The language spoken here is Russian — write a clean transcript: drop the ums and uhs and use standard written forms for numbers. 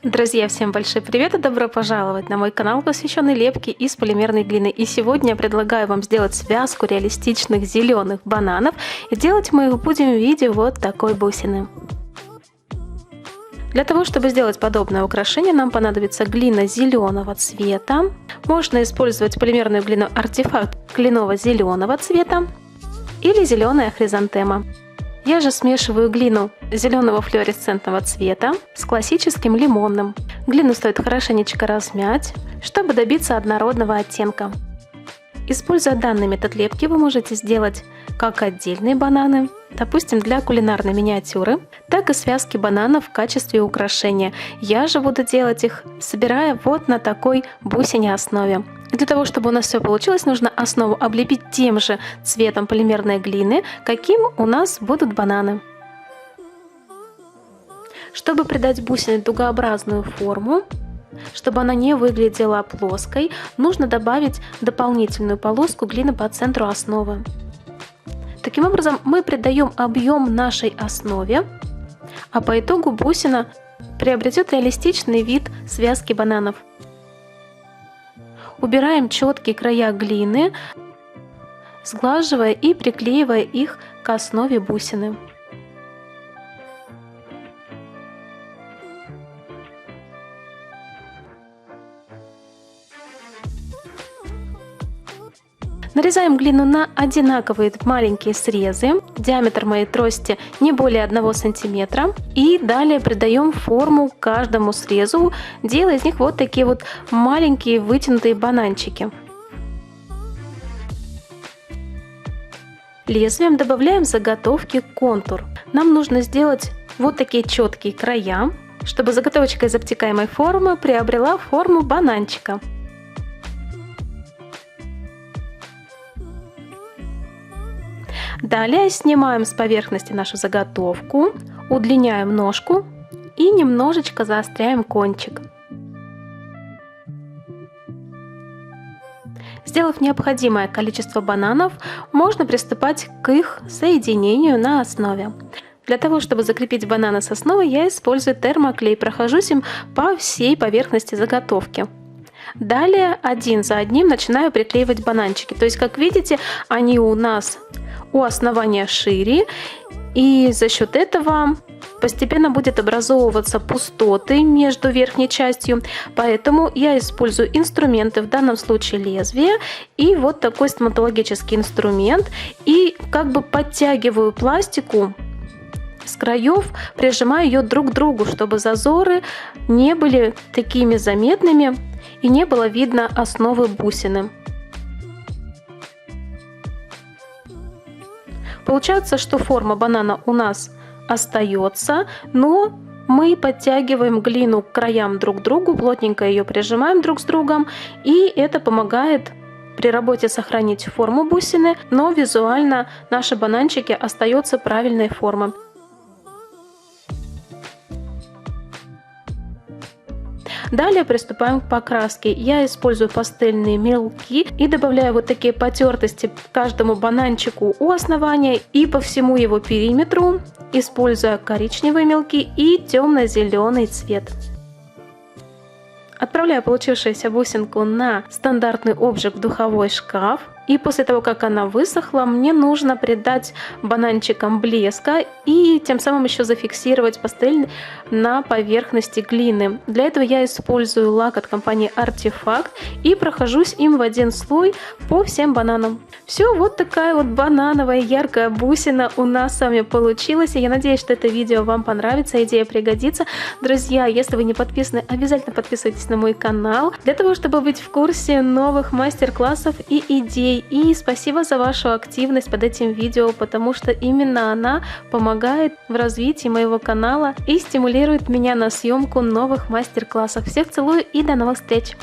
Друзья, всем большой привет и добро пожаловать на мой канал, посвященный лепке из полимерной глины. И сегодня я предлагаю вам сделать связку реалистичных зеленых бананов. И делать мы их будем в виде вот такой бусины. Для того, чтобы сделать подобное украшение, нам понадобится глина зеленого цвета. Можно использовать полимерную глину артефакт кленово-зеленого цвета или зеленая хризантема. Я же смешиваю глину зеленого флуоресцентного цвета с классическим лимонным. Глину стоит хорошенечко размять, чтобы добиться однородного оттенка. Используя данный метод лепки, вы можете сделать как отдельные бананы, допустим, для кулинарной миниатюры, так и связки бананов в качестве украшения. Я же буду делать их, собирая вот на такой бусине основе. Для того, чтобы у нас все получилось, нужно основу облепить тем же цветом полимерной глины, каким у нас будут бананы. Чтобы придать бусине дугообразную форму, чтобы она не выглядела плоской, нужно добавить дополнительную полоску глины по центру основы. Таким образом, мы придаем объем нашей основе, а по итогу бусина приобретет реалистичный вид связки бананов. Убираем четкие края глины, сглаживая и приклеивая их к основе бусины. Нарезаем глину на одинаковые маленькие срезы. Диаметр моей трости не более 1 см. И далее придаем форму каждому срезу, делая из них вот такие вот маленькие вытянутые бананчики. Лезвием добавляем заготовки контур. Нам нужно сделать вот такие четкие края, чтобы заготовочка из обтекаемой формы приобрела форму бананчика. Далее снимаем с поверхности нашу заготовку, удлиняем ножку и немножечко заостряем кончик. Сделав необходимое количество бананов, можно приступать к их соединению на основе. Для того, чтобы закрепить бананы с основой, я использую термоклей, прохожусь им по всей поверхности заготовки. Далее один за одним начинаю приклеивать бананчики. То есть, как видите, они у нас у основания шире, и за счет этого постепенно будет образовываться пустоты между верхней частью. Поэтому я использую инструменты, в данном случае лезвие, и вот такой стоматологический инструмент, и как бы подтягиваю пластику с краев, прижимаю ее друг к другу, чтобы зазоры не были такими заметными и не было видно основы бусины. Получается, что форма банана у нас остается, но мы подтягиваем глину к краям друг к другу, плотненько ее прижимаем друг с другом, и это помогает при работе сохранить форму бусины, но визуально наши бананчики остаются правильной формы. Далее приступаем к покраске. Я использую пастельные мелки и добавляю вот такие потертости каждому бананчику у основания и по всему его периметру, используя коричневые мелки и темно-зеленый цвет. Отправляю получившуюся бусинку на стандартный обжиг в духовой шкаф. И после того, как она высохла, мне нужно придать бананчикам блеска и тем самым еще зафиксировать пастель на поверхности глины. Для этого я использую лак от компании Артефакт и прохожусь им в один слой по всем бананам. Все, вот такая вот банановая яркая бусина у нас с вами получилась. И я надеюсь, что это видео вам понравится, идея пригодится. Друзья, если вы не подписаны, обязательно подписывайтесь на мой канал, для того, чтобы быть в курсе новых мастер-классов и идей. И спасибо за вашу активность под этим видео, потому что именно она помогает в развитии моего канала и стимулирует меня на съемку новых мастер-классов. Всех целую и до новых встреч!